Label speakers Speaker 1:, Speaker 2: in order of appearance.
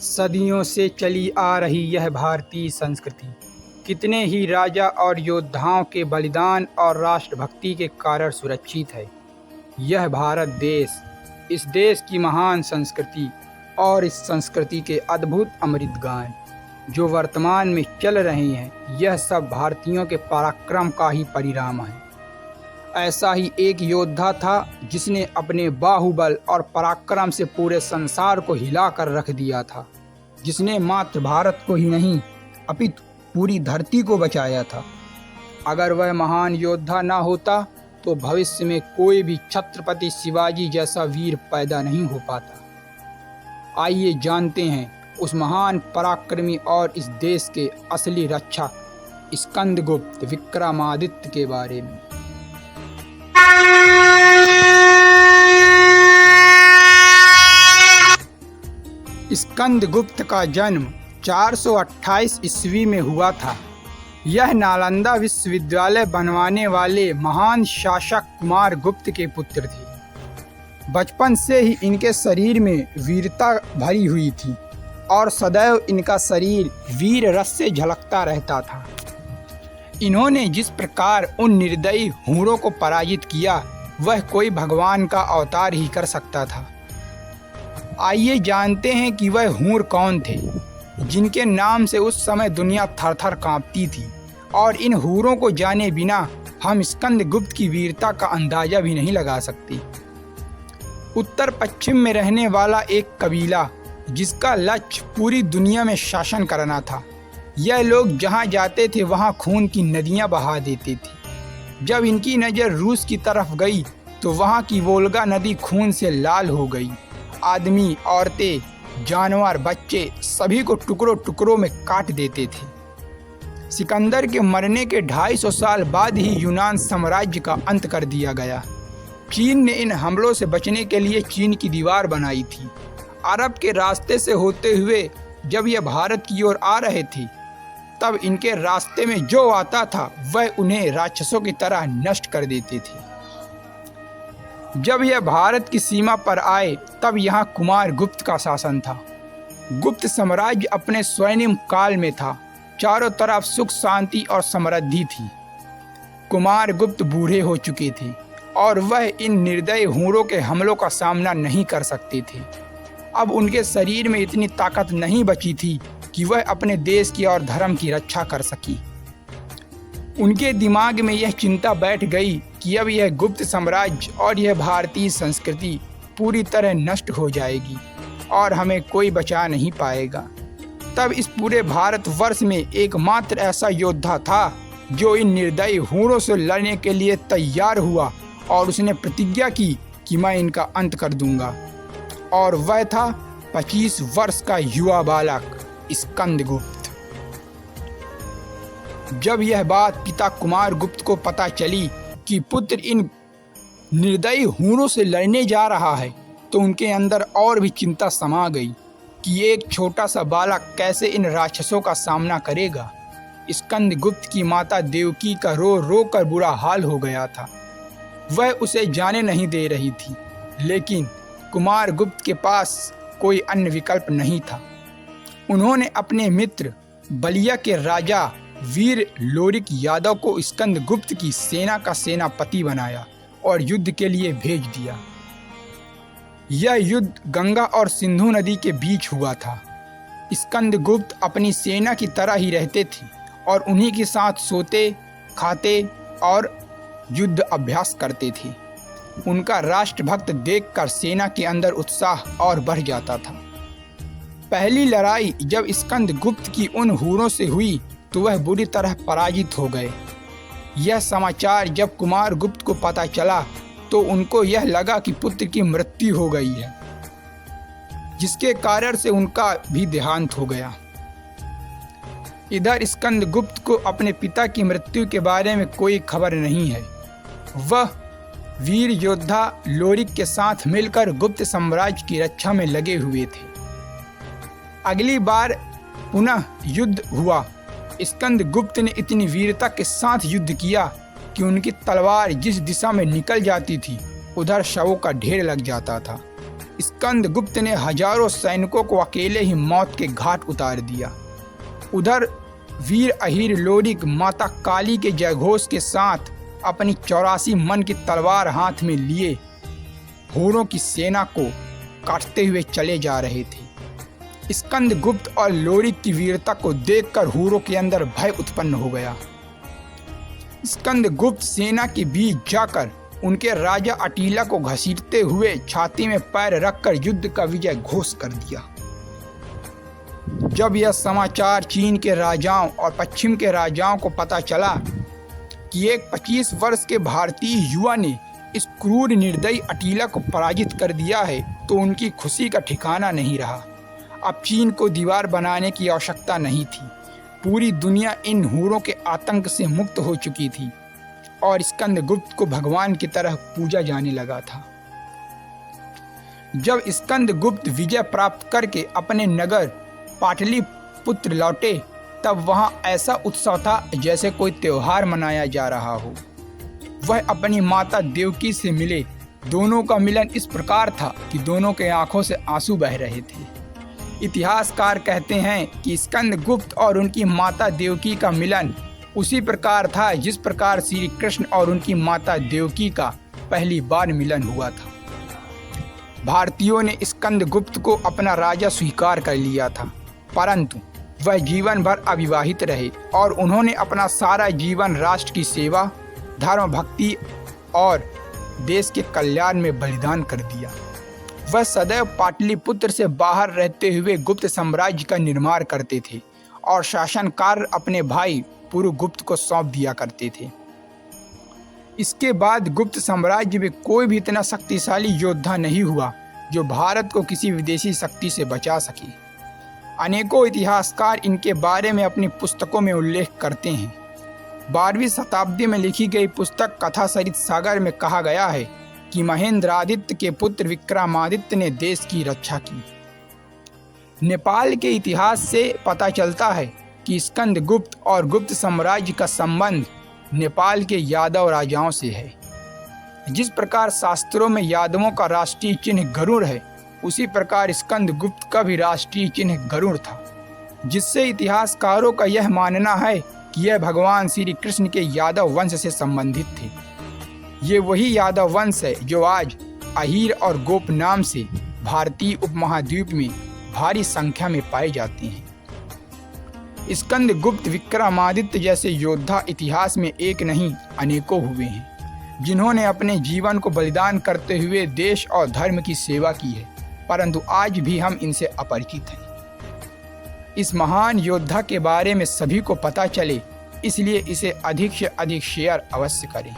Speaker 1: सदियों से चली आ रही यह भारतीय संस्कृति कितने ही राजा और योद्धाओं के बलिदान और राष्ट्रभक्ति के कारण सुरक्षित है। यह भारत देश, इस देश की महान संस्कृति और इस संस्कृति के अद्भुत अमृत गान जो वर्तमान में चल रहे हैं, यह सब भारतीयों के पराक्रम का ही परिणाम है। ऐसा ही एक योद्धा था जिसने अपने बाहुबल और पराक्रम से पूरे संसार को हिला कर रख दिया था, जिसने मात्र भारत को ही नहीं अपितु पूरी धरती को बचाया था। अगर वह महान योद्धा ना होता तो भविष्य में कोई भी छत्रपति शिवाजी जैसा वीर पैदा नहीं हो पाता। आइए जानते हैं उस महान पराक्रमी और इस देश के असली रक्षक स्कंदगुप्त विक्रमादित्य के बारे में। स्कंदगुप्त का जन्म 428 ईस्वी में हुआ था। यह नालंदा विश्वविद्यालय बनवाने वाले महान शासक कुमार गुप्त के पुत्र थे। बचपन से ही इनके शरीर में वीरता भरी हुई थी और सदैव इनका शरीर वीर रस से झलकता रहता था। इन्होंने जिस प्रकार उन निर्दयी हूणों को पराजित किया, वह कोई भगवान का अवतार ही कर सकता था। आइए जानते हैं कि वह हूण कौन थे, जिनके नाम से उस समय दुनिया थर-थर कांपती थी। और इन हूणों को जाने बिना हम स्कंदगुप्त की वीरता का अंदाजा भी नहीं लगा सकते। उत्तर पश्चिम में रहने वाला एक कबीला जिसका लक्ष्य पूरी दुनिया में शासन करना था। यह लोग जहाँ जाते थे वहाँ खून की नदियाँ बहा देते थे। जब इनकी नज़र रूस की तरफ गई तो वहाँ की वोल्गा नदी खून से लाल हो गई। आदमी, औरतें, जानवर, बच्चे सभी को टुकड़ों टुकड़ों में काट देते थे। सिकंदर के मरने के 250 साल बाद ही यूनान साम्राज्य का अंत कर दिया गया। चीन ने इन हमलों से बचने के लिए चीन की दीवार बनाई थी। अरब के रास्ते से होते हुए जब यह भारत की ओर आ रहे थे, तब इनके रास्ते में जो आता था वह उन्हें राक्षसों की तरह नष्ट कर देते थे। जब यह भारत की सीमा पर आए तब यहाँ कुमार गुप्त का शासन था। गुप्त साम्राज्य अपने स्वर्णिम काल में था। चारों तरफ सुख, शांति और समृद्धि थी। कुमार गुप्त बूढ़े हो चुके थे और वह इन निर्दयी हूणों के हमलों का सामना नहीं कर सकते थे। अब उनके शरीर में इतनी ताकत नहीं बची थी कि वह अपने देश की और धर्म की रक्षा कर सकी। उनके दिमाग में यह चिंता बैठ गई कि अब यह गुप्त साम्राज्य और यह भारतीय संस्कृति पूरी तरह नष्ट हो जाएगी और हमें कोई बचा नहीं पाएगा। तब इस पूरे भारतवर्ष में एकमात्र ऐसा योद्धा था जो इन निर्दयी हूणों से लड़ने के लिए तैयार हुआ और उसने प्रतिज्ञा की कि मैं इनका अंत कर दूंगा। और वह था 25 वर्ष का युवा बालक स्कंदगुप्त। जब यह बात पिता कुमार गुप्त को पता चली कि पुत्र इन निर्दयी हूणों से लड़ने जा रहा है, तो उनके अंदर और भी चिंता समा गई कि एक छोटा सा बालक कैसे इन राक्षसों का सामना करेगा। स्कंदगुप्त की माता देवकी का रो रो कर बुरा हाल हो गया था। वह उसे जाने नहीं दे रही थी, लेकिन कुमार गुप्त के पास कोई अन्य विकल्प नहीं था। उन्होंने अपने मित्र बलिया के राजा वीर लोरिक यादव को स्कंदगुप्त की सेना का सेनापति बनाया और युद्ध के लिए भेज दिया। यह युद्ध गंगा और सिंधु नदी के बीच हुआ था। स्कंदगुप्त अपनी सेना की तरह ही रहते थे और उन्हीं के साथ सोते, खाते और युद्ध अभ्यास करते थे। उनका राष्ट्रभक्त देखकर सेना के अंदर उत्साह और बढ़ जाता था। पहली लड़ाई जब स्कंदगुप्त की उन हूणों से हुई तो वह बुरी तरह पराजित हो गए। यह समाचार जब कुमार गुप्त को पता चला तो उनको यह लगा कि पुत्र की मृत्यु हो गई है, जिसके कारण से उनका भी देहांत हो गया। इधर स्कंदगुप्त को अपने पिता की मृत्यु के बारे में कोई खबर नहीं है। वह वीर योद्धा लोरिक के साथ मिलकर गुप्त साम्राज्य की रक्षा में लगे हुए थे। अगली बार पुनः युद्ध हुआ। स्कंदगुप्त ने इतनी वीरता के साथ युद्ध किया कि उनकी तलवार जिस दिशा में निकल जाती थी उधर शवों का ढेर लग जाता था। स्कंदगुप्त ने हजारों सैनिकों को अकेले ही मौत के घाट उतार दिया। उधर वीर अहीर लोरिक माता काली के जयघोष के साथ अपनी 84 मन की तलवार हाथ में लिए हूरों की सेना को काटते हुए चले जा रहे थे। स्कंदगुप्त और लोरिक की वीरता को देखकर हूरों के अंदर भय उत्पन्न हो गया। स्कंदगुप्त सेना के बीच जाकर उनके राजा अटीला को घसीटते हुए छाती में पैर रखकर युद्ध का विजय घोष कर दिया। जब यह समाचार चीन के राजाओं और पश्चिम के राजाओं को पता चला कि एक 25 वर्ष के भारतीय युवा ने इस क्रूर निर्दयी अटीला को पराजित कर दिया है, तो उनकी खुशी का ठिकाना नहीं रहा। अब चीन को दीवार बनाने की आवश्यकता नहीं थी। पूरी दुनिया इन हूरों के आतंक से मुक्त हो चुकी थी और स्कंदगुप्त को भगवान की तरह पूजा जाने लगा था। जब स्कंदगुप्त विजय प्राप्त करके अपने नगर पाटलिपुत्र लौटे, तब वहां ऐसा उत्सव था जैसे कोई त्योहार मनाया जा रहा हो। वह अपनी माता देवकी से मिले। दोनों का मिलन इस प्रकार था कि दोनों के आंखों से आंसू बह रहे थे। इतिहासकार कहते हैं कि स्कंदगुप्त और उनकी माता देवकी का मिलन उसी प्रकार था जिस प्रकार श्री कृष्ण और उनकी माता देवकी का पहली बार मिलन हुआ था। भारतीयों ने स्कंदगुप्त को अपना राजा स्वीकार कर लिया था, परंतु वह जीवन भर अविवाहित रहे और उन्होंने अपना सारा जीवन राष्ट्र की सेवा, धर्म भक्ति और देश के कल्याण में बलिदान कर दिया। वह सदैव पाटलिपुत्र से बाहर रहते हुए गुप्त साम्राज्य का निर्माण करते थे और शासन कार्य अपने भाई पुरुगुप्त को सौंप दिया करते थे। इसके बाद गुप्त साम्राज्य में कोई भी इतना शक्तिशाली योद्धा नहीं हुआ जो भारत को किसी विदेशी शक्ति से बचा सके। अनेकों इतिहासकार इनके बारे में अपनी पुस्तकों में उल्लेख करते हैं। 12वीं शताब्दी में लिखी गई पुस्तक कथा सरित सागर में कहा गया है कि महेंद्रादित्य के पुत्र विक्रमादित्य ने देश की रक्षा की। नेपाल के इतिहास से पता चलता है कि स्कंदगुप्त और गुप्त साम्राज्य का संबंध नेपाल के यादव राजाओं से है। जिस प्रकार शास्त्रों में यादवों का राष्ट्रीय चिन्ह गरुड़ है, उसी प्रकार स्कंदगुप्त का भी राष्ट्रीय चिन्ह गरुड़ था, जिससे इतिहासकारों का यह मानना है कि यह भगवान श्री कृष्ण के यादव वंश से संबंधित थे। ये वही यादव वंश है जो आज अहीर और गोप नाम से भारतीय उपमहाद्वीप में भारी संख्या में पाए जाते हैं। स्कंदगुप्त विक्रमादित्य जैसे योद्धा इतिहास में एक नहीं अनेकों हुए हैं, जिन्होंने अपने जीवन को बलिदान करते हुए देश और धर्म की सेवा की है, परंतु आज भी हम इनसे अपरिचित हैं। इस महान योद्धा के बारे में सभी को पता चले, इसलिए इसे अधिक से अधिक शेयर अवश्य करें।